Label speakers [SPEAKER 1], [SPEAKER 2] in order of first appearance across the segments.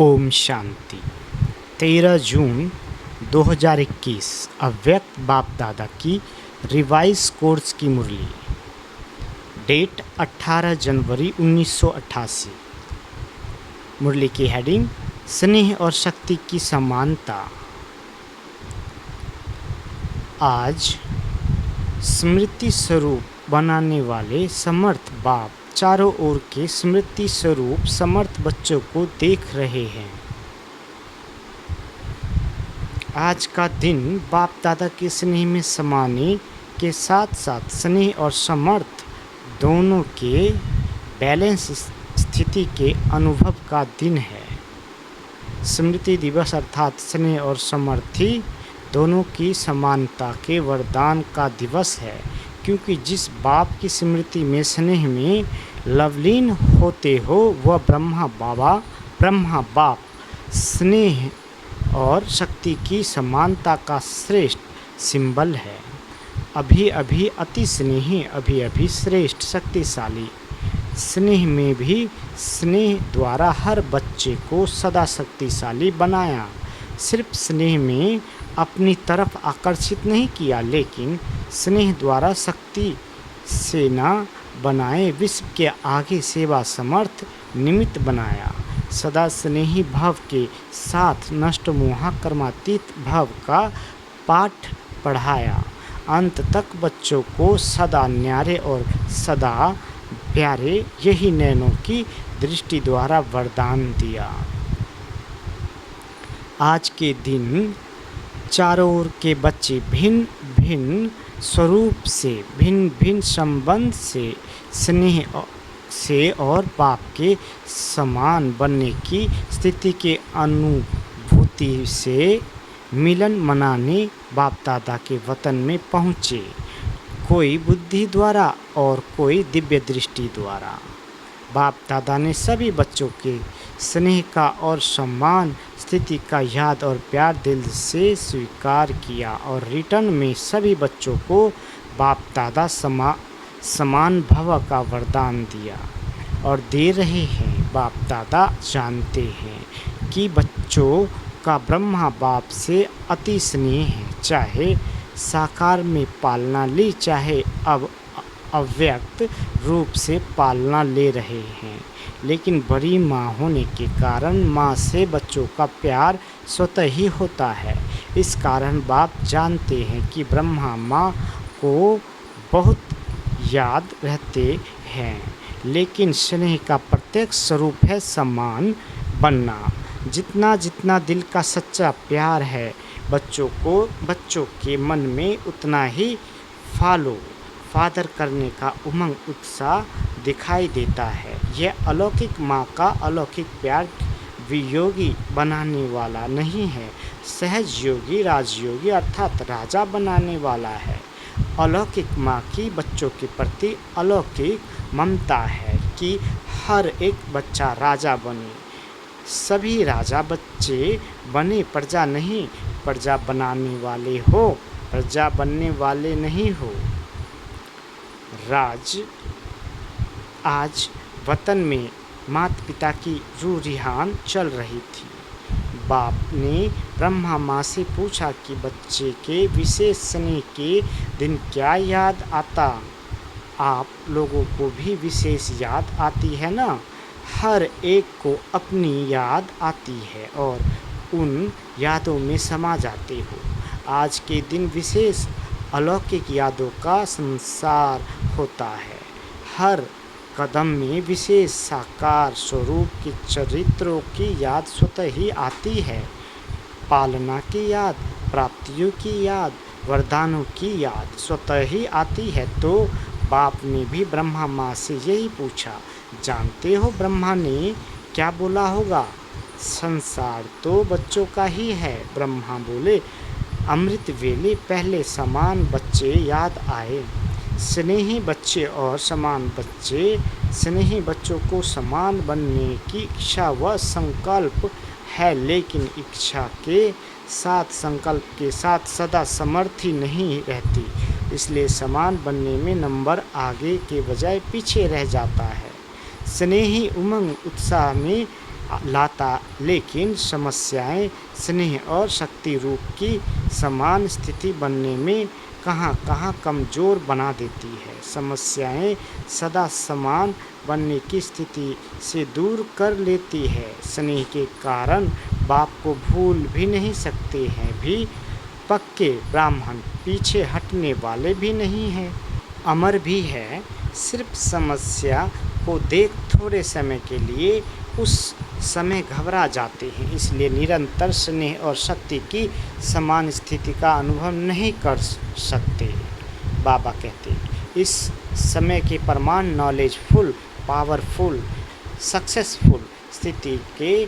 [SPEAKER 1] ओम शांति। 13 जून 2021 अव्यक्त बाप दादा की रिवाइज कोर्स की मुरली। डेट 18 जनवरी 1988। मुरली की हेडिंग स्नेह और शक्ति की समानता। आज स्मृति स्वरूप बनाने वाले समर्थ बाप चारों ओर के स्मृति स्वरूप समर्थ बच्चों को देख रहे हैं। आज का दिन बाप दादा के स्नेह में समाने के साथ साथ स्नेह और समर्थ दोनों के बैलेंस स्थिति के अनुभव का दिन है। स्मृति दिवस अर्थात स्नेह और समर्थी दोनों की समानता के वरदान का दिवस है, क्योंकि जिस बाप की स्मृति में स्नेह में लवलीन होते हो वह ब्रह्मा बाप स्नेह और शक्ति की समानता का श्रेष्ठ सिंबल है। अभी अभी अति स्नेही, अभी अभी श्रेष्ठ शक्तिशाली। स्नेह में भी स्नेह द्वारा हर बच्चे को सदा शक्तिशाली बनाया। सिर्फ स्नेह में अपनी तरफ आकर्षित नहीं किया, लेकिन स्नेह द्वारा शक्ति सेना बनाए विश्व के आगे सेवा समर्थ निमित्त बनाया। सदा स्नेही भाव के साथ नष्ट मोह कर्मातीत भाव का पाठ पढ़ाया। अंत तक बच्चों को सदा न्यारे और सदा प्यारे यही नैनों की दृष्टि द्वारा वरदान दिया। आज के दिन चारों ओर के बच्चे भिन्न भिन्न स्वरूप से, भिन्न भिन्न संबंध से, स्नेह से और बाप के समान बनने की स्थिति के अनुभूति से मिलन मनाने बाप दादा के वतन में पहुँचे, कोई बुद्धि द्वारा और कोई दिव्य दृष्टि द्वारा। बाप दादा ने सभी बच्चों के स्नेह का और सम्मान स्थिति का याद और प्यार दिल से स्वीकार किया और रिटर्न में सभी बच्चों को बाप दादा समान भव का वरदान दिया और दे रहे हैं। बाप दादा जानते हैं कि बच्चों का ब्रह्मा बाप से अति स्नेह है, चाहे साकार में पालना ली, चाहे अब अव्यक्त रूप से पालना ले रहे हैं, लेकिन बड़ी माँ होने के कारण माँ से बच्चों का प्यार स्वतः ही होता है। इस कारण बाप जानते हैं कि ब्रह्मा माँ को बहुत याद रहते हैं, लेकिन स्नेह का प्रत्येक स्वरूप है समान बनना। जितना जितना दिल का सच्चा प्यार है बच्चों को, बच्चों के मन में उतना ही फादर करने का उमंग उत्साह दिखाई देता है। यह अलौकिक माँ का अलौकिक प्यार वियोगी बनाने वाला नहीं है, सहज योगी राजयोगी अर्थात राजा बनाने वाला है। अलौकिक माँ की बच्चों के प्रति अलौकिक ममता है कि हर एक बच्चा राजा बने। सभी राजा बच्चे बने, प्रजा नहीं। प्रजा बनाने वाले हो, प्रजा बनने वाले नहीं हो। आज वतन में माता पिता की रूह रिहान चल रही थी। बाप ने ब्रह्मा माँ से पूछा कि बच्चे के विशेष स्नेह के दिन क्या याद आता। आप लोगों को भी विशेष याद आती है ना। हर एक को अपनी याद आती है और उन यादों में समा जाते हो। आज के दिन विशेष अलौकिक यादों का संसार होता है। हर कदम में विशेष साकार स्वरूप के चरित्रों की याद स्वतः ही आती है। पालना की याद, प्राप्तियों की याद, वरदानों की याद स्वतः ही आती है। तो बाप ने भी ब्रह्मा माँ से यही पूछा। जानते हो ब्रह्मा ने क्या बोला होगा? संसार तो बच्चों का ही है। ब्रह्मा बोले, अमृत वेले पहले समान बच्चे याद आए। स्नेही बच्चे और समान बच्चे, स्नेही बच्चों को समान बनने की इच्छा व संकल्प है, लेकिन इच्छा के साथ संकल्प के साथ सदा समर्थी नहीं रहती, इसलिए समान बनने में नंबर आगे के बजाय पीछे रह जाता है। स्नेही उमंग उत्साह में लाता, लेकिन समस्याएं स्नेह और शक्ति रूप की समान स्थिति बनने में कहाँ कहाँ कमज़ोर बना देती है। समस्याएं सदा समान बनने की स्थिति से दूर कर लेती है। स्नेह के कारण बाप को भूल भी नहीं सकते हैं भी पक्के ब्राह्मण, पीछे हटने वाले भी नहीं हैं, अमर भी है। सिर्फ समस्या को देख थोड़े समय के लिए उस समय घबरा जाते हैं, इसलिए निरंतर स्नेह और शक्ति की समान स्थिति का अनुभव नहीं कर सकते। बाबा कहते इस समय के प्रमाण नॉलेजफुल, पावरफुल, सक्सेसफुल स्थिति के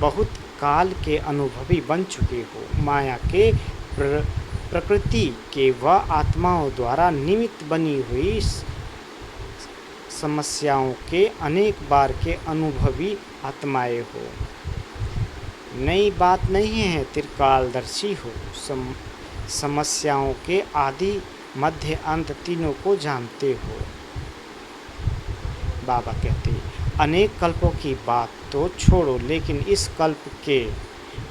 [SPEAKER 1] बहुत काल के अनुभवी बन चुके हो। माया के प्रकृति के व आत्माओं द्वारा निमित्त बनी हुई समस्याओं के अनेक बार के अनुभवी आत्माएं हो। नई बात नहीं है, त्रिकालदर्शी हो। समस्याओं के आदि मध्य अंत तीनों को जानते हो। बाबा कहते अनेक कल्पों की बात तो छोड़ो, लेकिन इस कल्प के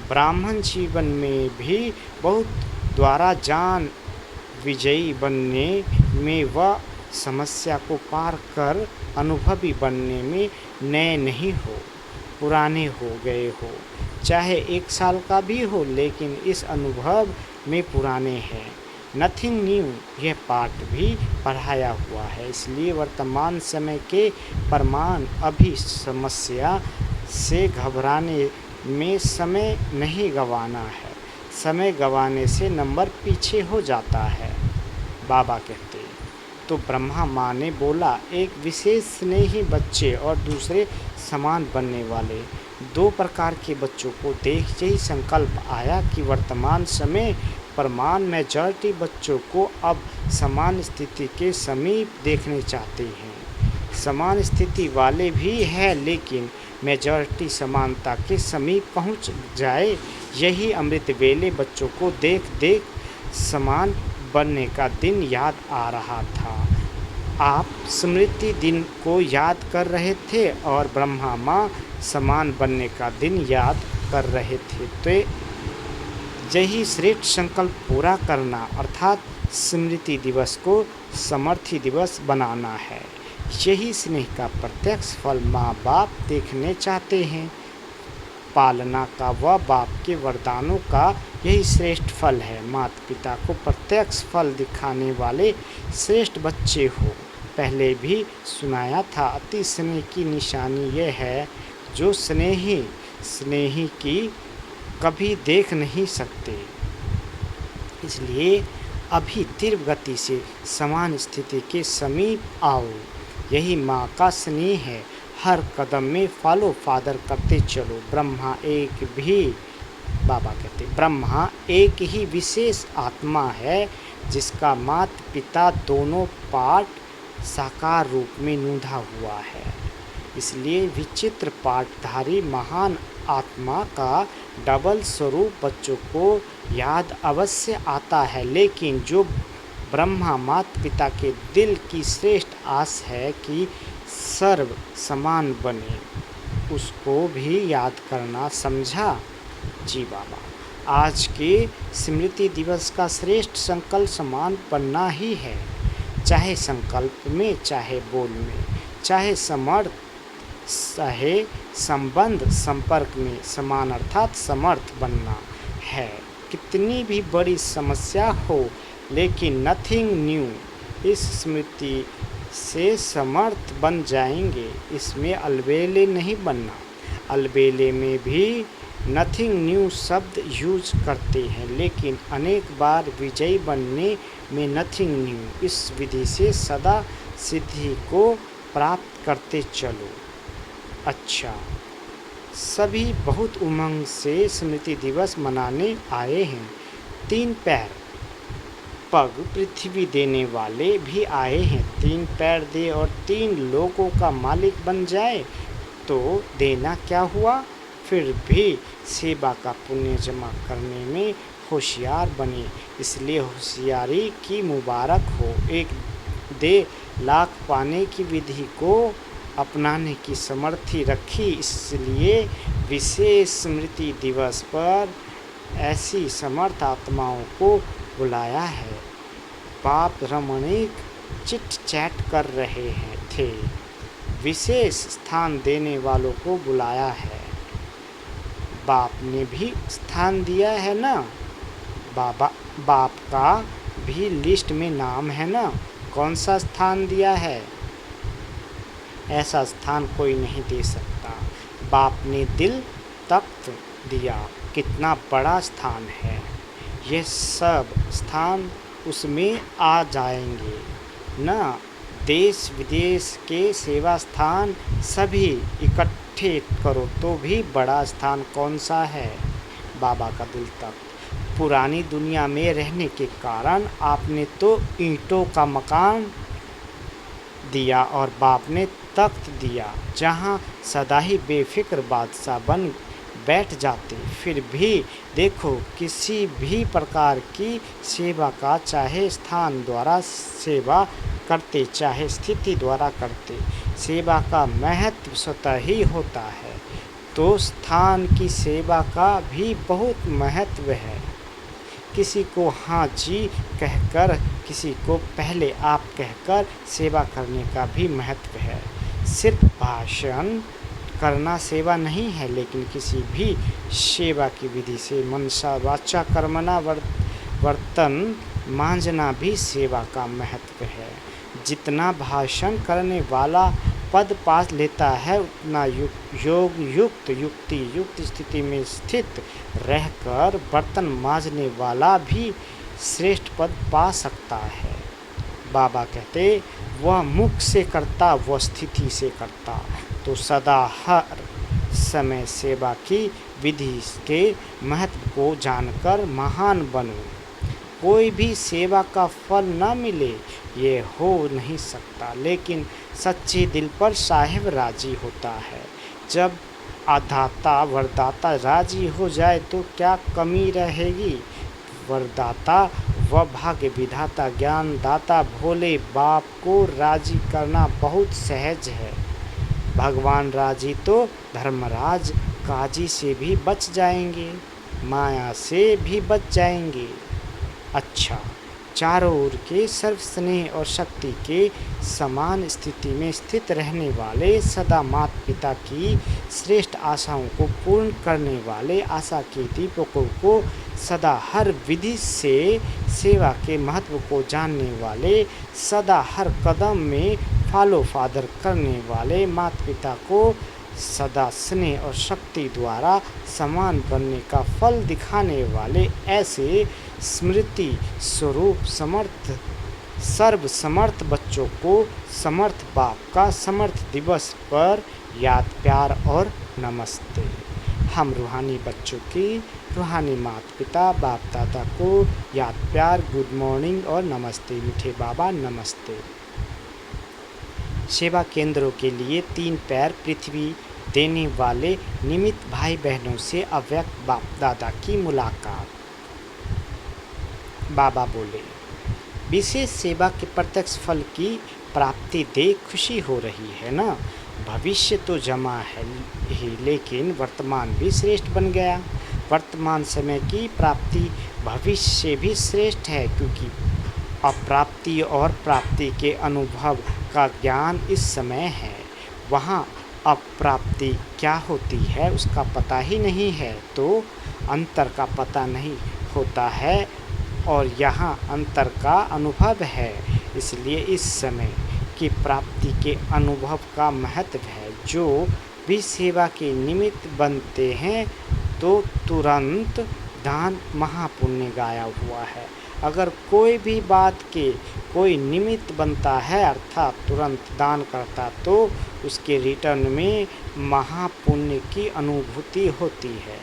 [SPEAKER 1] ब्राह्मण जीवन में भी बहुत द्वारा जान विजयी बनने में व समस्या को पार कर अनुभवी बनने में नए नहीं हो, पुराने हो गए हो। चाहे 1 साल का भी हो, लेकिन इस अनुभव में पुराने हैं। नथिंग न्यू, यह पाठ भी पढ़ाया हुआ है। इसलिए वर्तमान समय के प्रमाण अभी समस्या से घबराने में समय नहीं गंवाना है। समय गंवाने से नंबर पीछे हो जाता है। बाबा कहते तो ब्रह्मा माँ ने बोला, एक विशेष स्नेही बच्चे और दूसरे समान बनने वाले 2 प्रकार के बच्चों को देख यही संकल्प आया कि वर्तमान समय प्रमाण मेजॉरिटी बच्चों को अब समान स्थिति के समीप देखने चाहते हैं। समान स्थिति वाले भी है, लेकिन मेजॉरिटी समानता के समीप पहुंच जाए। यही अमृत वेले बच्चों को देख देख समान बनने का दिन याद आ रहा था। आप स्मृति दिन को याद कर रहे थे और ब्रह्मा माँ समान बनने का दिन याद कर रहे थे। तो यही श्रेष्ठ संकल्प पूरा करना, अर्थात स्मृति दिवस को समर्थी दिवस बनाना है। यही स्नेह का प्रत्यक्ष फल माँ बाप देखने चाहते हैं। पालना का व बाप के वरदानों का यही श्रेष्ठ फल है। माता पिता को प्रत्यक्ष फल दिखाने वाले श्रेष्ठ बच्चे हो। पहले भी सुनाया था, अति स्नेह की निशानी यह है जो स्नेही की कभी देख नहीं सकते। इसलिए अभी तीव्र गति से समान स्थिति के समीप आओ। यही माँ का स्नेह है। हर कदम में फॉलो फादर करते चलो। ब्रह्मा एक ही विशेष आत्मा है, जिसका माता पिता दोनों पार्ट साकार रूप में नूंधा हुआ है। इसलिए विचित्र पाठधारी महान आत्मा का डबल स्वरूप बच्चों को याद अवश्य आता है, लेकिन जो ब्रह्मा माता पिता के दिल की श्रेष्ठ आस है कि सर्व समान बने, उसको भी याद करना समझा। जी बाबा, आज के स्मृति दिवस का श्रेष्ठ संकल्प समान बनना ही है। चाहे संकल्प में, चाहे बोल में, चाहे समर्थ, चाहे संबंध संपर्क में समान, अर्थात समर्थ बनना है। कितनी भी बड़ी समस्या हो, लेकिन नथिंग न्यू, इस स्मृति से समर्थ बन जाएंगे। इसमें अलबेले नहीं बनना। अलबेले में भी नथिंग न्यू शब्द यूज करते हैं, लेकिन अनेक बार विजयी बनने में नथिंग न्यू। इस विधि से सदा सिद्धि को प्राप्त करते चलो। अच्छा, सभी बहुत उमंग से स्मृति दिवस मनाने आए हैं। 3 पैर पग पृथ्वी देने वाले भी आए हैं। 3 पैर दे और 3 लोगों का मालिक बन जाए तो देना क्या हुआ। फिर भी सेवा का पुण्य जमा करने में होशियार बने। इसलिए होशियारी की मुबारक हो। 1 दे लाख पाने की विधि को अपनाने की समर्थी रखी। इसलिए विशेष स्मृति दिवस पर ऐसी समर्थ आत्माओं को बुलाया है। बाप रमणीक चिट चैट कर रहे थे, विशेष स्थान देने वालों को बुलाया है। बाप ने भी स्थान दिया है ना, बाप का भी लिस्ट में नाम है ना। कौन सा स्थान दिया है? ऐसा स्थान कोई नहीं दे सकता। बाप ने दिल तख्त दिया, कितना बड़ा स्थान है। ये सब स्थान उसमें आ जाएंगे ना। देश विदेश के सेवा स्थान सभी इकट्ठे करो तो भी बड़ा स्थान कौन सा है? बाबा का दिल तख्त। पुरानी दुनिया में रहने के कारण आपने तो ईंटों का मकान दिया और बाप ने तख्त दिया जहाँ सदा ही बेफिक्र बादशाह बन बैठ जाते। फिर भी देखो, किसी भी प्रकार की सेवा का, चाहे स्थान द्वारा सेवा करते चाहे स्थिति द्वारा करते, सेवा का महत्व स्वतः ही होता है। तो स्थान की सेवा का भी बहुत महत्व है। किसी को हाँ जी कहकर, किसी को पहले आप कहकर सेवा करने का भी महत्व है। सिर्फ भाषण करना सेवा नहीं है, लेकिन किसी भी सेवा की विधि से मनसा वाचा कर्मणा वर्तन मांझना भी सेवा का महत्व है। जितना भाषण करने वाला पद पा लेता है, उतना योग युक्त युक्ति युक्त स्थिति में स्थित रहकर बर्तन मांझने वाला भी श्रेष्ठ पद पा सकता है। बाबा कहते, वह मुख से करता, वह स्थिति से करता। तो सदा हर समय सेवा की विधि के महत्व को जानकर महान बनो। कोई भी सेवा का फल न मिले, ये हो नहीं सकता, लेकिन सच्चे दिल पर साहिब राजी होता है। जब आधाता वरदाता राजी हो जाए तो क्या कमी रहेगी? वरदाता व भाग्य विधाता ज्ञान दाता भोले बाप को राजी करना बहुत सहज है। भगवान राजी तो धर्मराज काजी से भी बच जाएंगे, माया से भी बच जाएंगे। अच्छा, चारों ओर के सर्व स्नेह और शक्ति के समान स्थिति में स्थित रहने वाले, सदा माता पिता की श्रेष्ठ आशाओं को पूर्ण करने वाले, आशा के दीपकों को सदा हर विधि से सेवा के महत्व को जानने वाले, सदा हर कदम में फॉलो फादर करने वाले, माता पिता को सदा स्नेह और शक्ति द्वारा समान बनने का फल दिखाने वाले, ऐसे स्मृति स्वरूप समर्थ सर्व समर्थ बच्चों को समर्थ बाप का समर्थ दिवस पर याद, प्यार और नमस्ते। हम रूहानी बच्चों की रूहानी माता पिता बाप दादा को याद, प्यार, गुड मॉर्निंग और नमस्ते। मीठे बाबा नमस्ते। सेवा केंद्रों के लिए 3 पैर पृथ्वी देने वाले निमित्त भाई बहनों से अव्यक्त बाप दादा की मुलाकात। बाबा बोले, विशेष सेवा के प्रत्यक्ष फल की प्राप्ति देख खुशी हो रही है ना। भविष्य तो जमा है ही, लेकिन वर्तमान भी श्रेष्ठ बन गया। वर्तमान समय की प्राप्ति भविष्य से भी श्रेष्ठ है, क्योंकि अप्राप्ति और प्राप्ति के अनुभव का ज्ञान इस समय है। वहाँ अप्राप्ति क्या होती है उसका पता ही नहीं है, तो अंतर का पता नहीं होता है, और यहाँ अंतर का अनुभव है। इसलिए इस समय की प्राप्ति के अनुभव का महत्व है। जो भी सेवा के निमित्त बनते हैं तो तुरंत दान महापुण्य गाया हुआ है। अगर कोई भी बात के कोई निमित्त बनता है, अर्थात तुरंत दान करता, तो उसके रिटर्न में महापुण्य की अनुभूति होती है।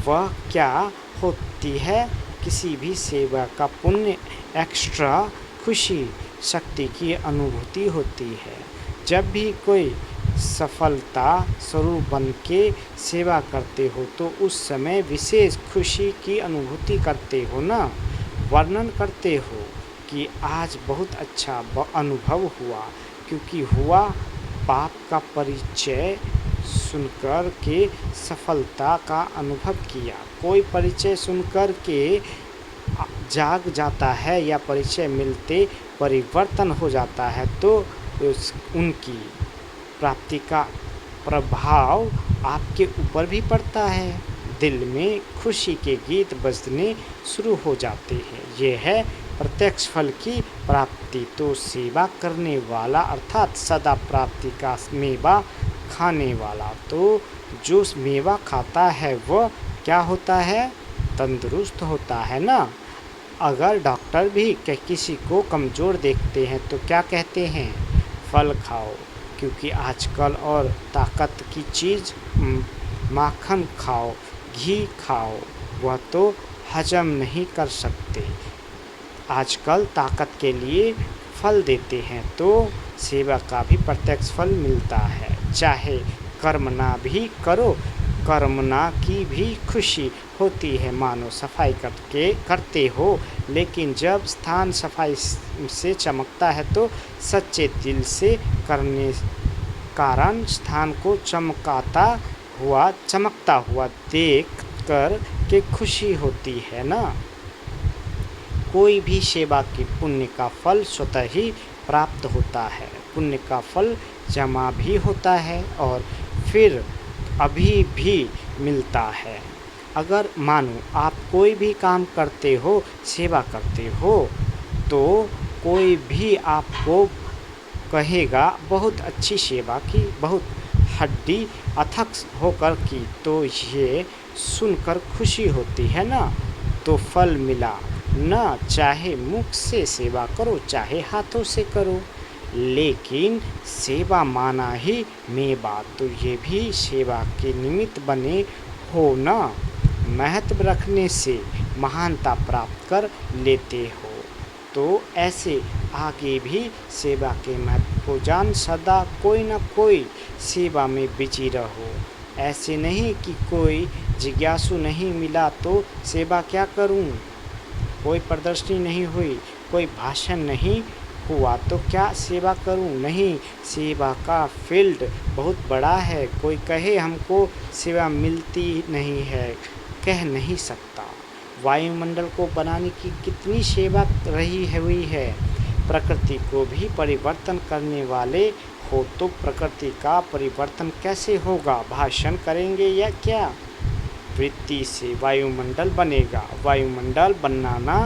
[SPEAKER 1] वह क्या होती है? किसी भी सेवा का पुण्य, एक्स्ट्रा खुशी, शक्ति की अनुभूति होती है। जब भी कोई सफलता स्वरूप बन के सेवा करते हो तो उस समय विशेष खुशी की अनुभूति करते हो ना, वर्णन करते हो कि आज बहुत अच्छा अनुभव हुआ, क्योंकि हुआ पाप का परिचय सुनकर के सफलता का अनुभव किया। कोई परिचय सुनकर के जाग जाता है या परिचय मिलते परिवर्तन हो जाता है तो उनकी प्राप्ति का प्रभाव आपके ऊपर भी पड़ता है। दिल में खुशी के गीत बजने शुरू हो जाते हैं। ये है प्रत्यक्ष फल की प्राप्ति। तो सेवा करने वाला अर्थात सदा प्राप्ति का मेवा खाने वाला, तो जो मेवा खाता है वह क्या होता है? तंदुरुस्त होता है ना। अगर डॉक्टर भी किसी को कमज़ोर देखते हैं तो क्या कहते हैं? फल खाओ, क्योंकि आजकल और ताकत की चीज़ माखन खाओ, घी खाओ, वह तो हजम नहीं कर सकते। आजकल ताकत के लिए फल देते हैं, तो सेवा का भी प्रत्यक्ष फल मिलता है। चाहे कर्म ना भी करो, कर्मना की भी खुशी होती है। मानो सफाई करते हो, लेकिन जब स्थान सफाई से चमकता है तो सच्चे दिल से करने कारण स्थान को चमकता हुआ देख कर के खुशी होती है ना। कोई भी सेवा की पुण्य का फल स्वतः ही प्राप्त होता है। पुण्य का फल जमा भी होता है और फिर अभी भी मिलता है। अगर मानो आप कोई भी काम करते हो, सेवा करते हो, तो कोई भी आपको कहेगा बहुत अच्छी सेवा की, बहुत हड्डी अथक होकर की, तो ये सुनकर खुशी होती है ना। तो फल मिला ना, चाहे मुख से सेवा करो चाहे हाथों से करो, लेकिन सेवा माना ही मेवा। तो ये भी सेवा के निमित्त बने हो ना। महत्व रखने से महानता प्राप्त कर लेते हो। तो ऐसे आगे भी सेवा के महत्व को जान सदा कोई न कोई सेवा में बिजी रहो। ऐसे नहीं कि कोई जिज्ञासु नहीं मिला तो सेवा क्या करूं, कोई प्रदर्शनी नहीं हुई, कोई भाषण नहीं हुआ तो क्या सेवा करूं। नहीं, सेवा का फील्ड बहुत बड़ा है। कोई कहे हमको सेवा मिलती नहीं है, कह नहीं सकता। वायुमंडल को बनाने की कितनी सेवा हुई है। प्रकृति को भी परिवर्तन करने वाले हो तो प्रकृति का परिवर्तन कैसे होगा? भाषण करेंगे या क्या? वृत्ति से वायुमंडल बनेगा। वायुमंडल बनाना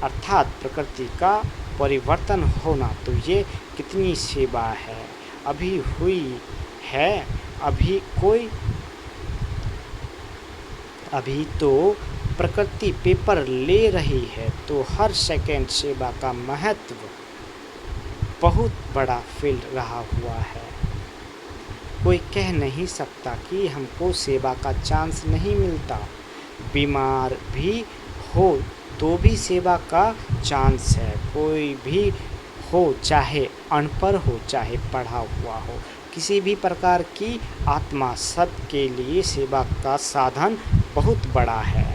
[SPEAKER 1] अर्थात प्रकृति का परिवर्तन होना, तो ये कितनी सेवा है अभी हुई है। अभी तो प्रकृति पेपर ले रही है, तो हर सेकंड सेवा का महत्व बहुत बड़ा फील्ड रहा हुआ है। कोई कह नहीं सकता कि हमको सेवा का चांस नहीं मिलता। बीमार भी हो तो भी सेवा का चांस है। कोई भी हो, चाहे अनपढ़ हो चाहे पढ़ा हुआ हो, किसी भी प्रकार की आत्मा सब के लिए सेवा का साधन बहुत बड़ा है।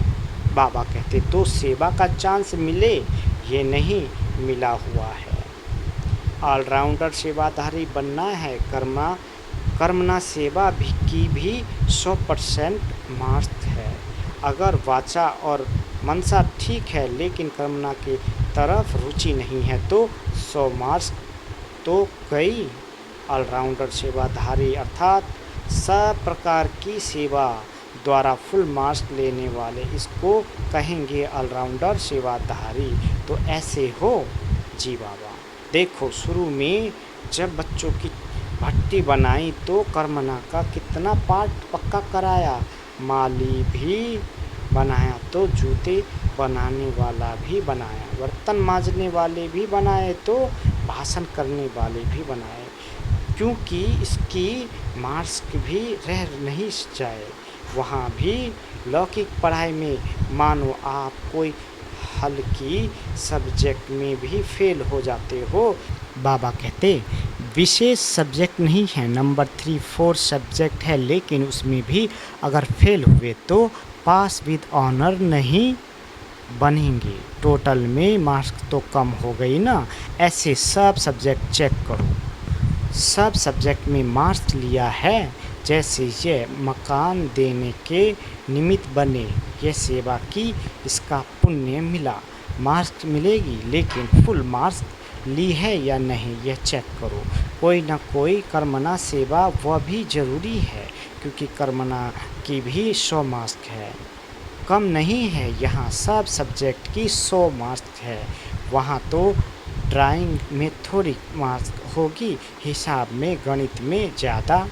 [SPEAKER 1] बाबा कहते तो सेवा का चांस मिले, ये नहीं मिला हुआ है। ऑलराउंडर सेवाधारी बनना है। कर्मना सेवा की भी 100% मार्क्स है। अगर वाचा और मनसा ठीक है लेकिन कर्मना की तरफ रुचि नहीं है तो 100 मार्क्स तो कई। ऑलराउंडर सेवाधारी अर्थात सब प्रकार की सेवा द्वारा फुल मार्क्स लेने वाले, इसको कहेंगे ऑलराउंडर सेवाधारी। तो ऐसे हो जी बाबा। देखो, शुरू में जब बच्चों की भट्टी बनाई तो कर्मना का कितना पाठ पक्का कराया। माली भी बनाया तो जूते बनाने वाला भी बनाया, बर्तन मांजने वाले भी बनाए तो भाषण करने वाले भी बनाए, क्योंकि इसकी मार्क्स भी रह नहीं जाए। वहाँ भी लौकिक पढ़ाई में मानो आप कोई हल्की सब्जेक्ट में भी फेल हो जाते हो। बाबा कहते विशेष सब्जेक्ट नहीं है, नंबर 3-4 सब्जेक्ट है, लेकिन उसमें भी अगर फेल हुए तो पास विद ऑनर नहीं बनेंगे। टोटल में मार्क्स तो कम हो गई ना। ऐसे सब सब्जेक्ट चेक करो। सब सब्जेक्ट में मार्क्स लिया है, जैसे ये मकान देने के निमित्त बने, ये सेवा की, इसका पुण्य मिला, मार्क्स मिलेगी। लेकिन फुल मार्क्स ली है या नहीं यह चेक करो। कोई ना कोई कर्मणा सेवा वह भी ज़रूरी है, क्योंकि कर्मणा की भी 100 मार्क्स है, कम नहीं है। यहाँ सब सब्जेक्ट की 100 मार्क्स है, वहाँ तो ड्राइंग में थोड़ी मार्क्स होगी, हिसाब में गणित में ज़्यादा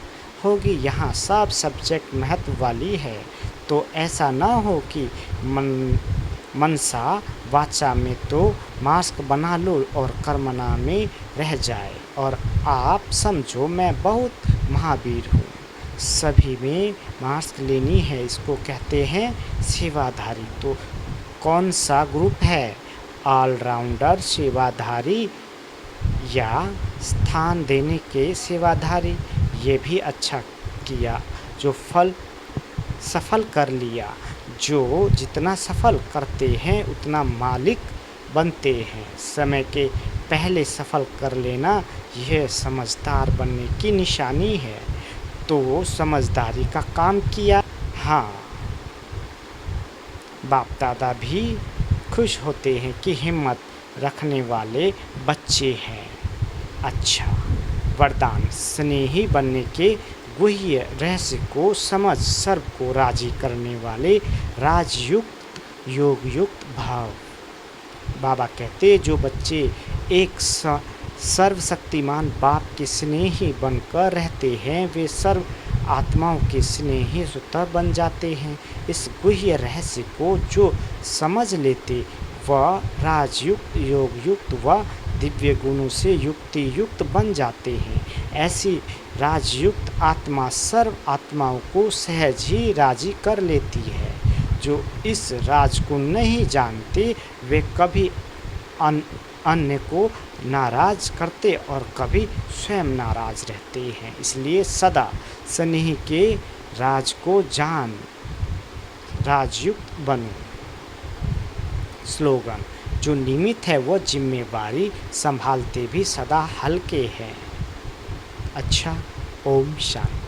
[SPEAKER 1] होगी। यहाँ सब सब्जेक्ट महत्व वाली है, तो ऐसा ना हो कि मनसा वाचा में तो मास्क बना लो और कर्मणा में रह जाए, और आप समझो मैं बहुत महावीर हूँ, सभी में मास्क लेनी है, इसको कहते हैं सेवाधारी। तो कौन सा ग्रुप है, ऑलराउंडर सेवाधारी या स्थान देने के सेवाधारी? ये भी अच्छा किया जो सफल कर लिया। जो जितना सफल करते हैं उतना मालिक बनते हैं। समय के पहले सफल कर लेना यह समझदार बनने की निशानी है। तो समझदारी का काम किया। हाँ, बाप दादा भी खुश होते हैं कि हिम्मत रखने वाले बच्चे हैं। अच्छा, वरदान स्नेही बनने के गुह्य रहस्य को समझ सर्व को राजी करने वाले राजयुक्त योगयुक्त भाव। बाबा कहते जो बच्चे एक सर्वशक्तिमान बाप के स्नेही बनकर रहते हैं, वे सर्व आत्माओं के स्नेही स्वतः बन जाते हैं। इस गुह्य रहस्य को जो समझ लेते वह राजयुक्त योगयुक्त व दिव्य गुणों से युक्ति युक्त बन जाते हैं। ऐसी राजयुक्त आत्मा सर्व आत्माओं को सहज ही राजी कर लेती है। जो इस राज को नहीं जानते वे कभी अन्य को नाराज करते और कभी स्वयं नाराज रहते हैं। इसलिए सदा स्नेह के राज को जान राजयुक्त बनो। स्लोगन, जो निमित्त है वो जिम्मेवारी संभालते भी सदा हल्के हैं। अच्छा, ओम शांति।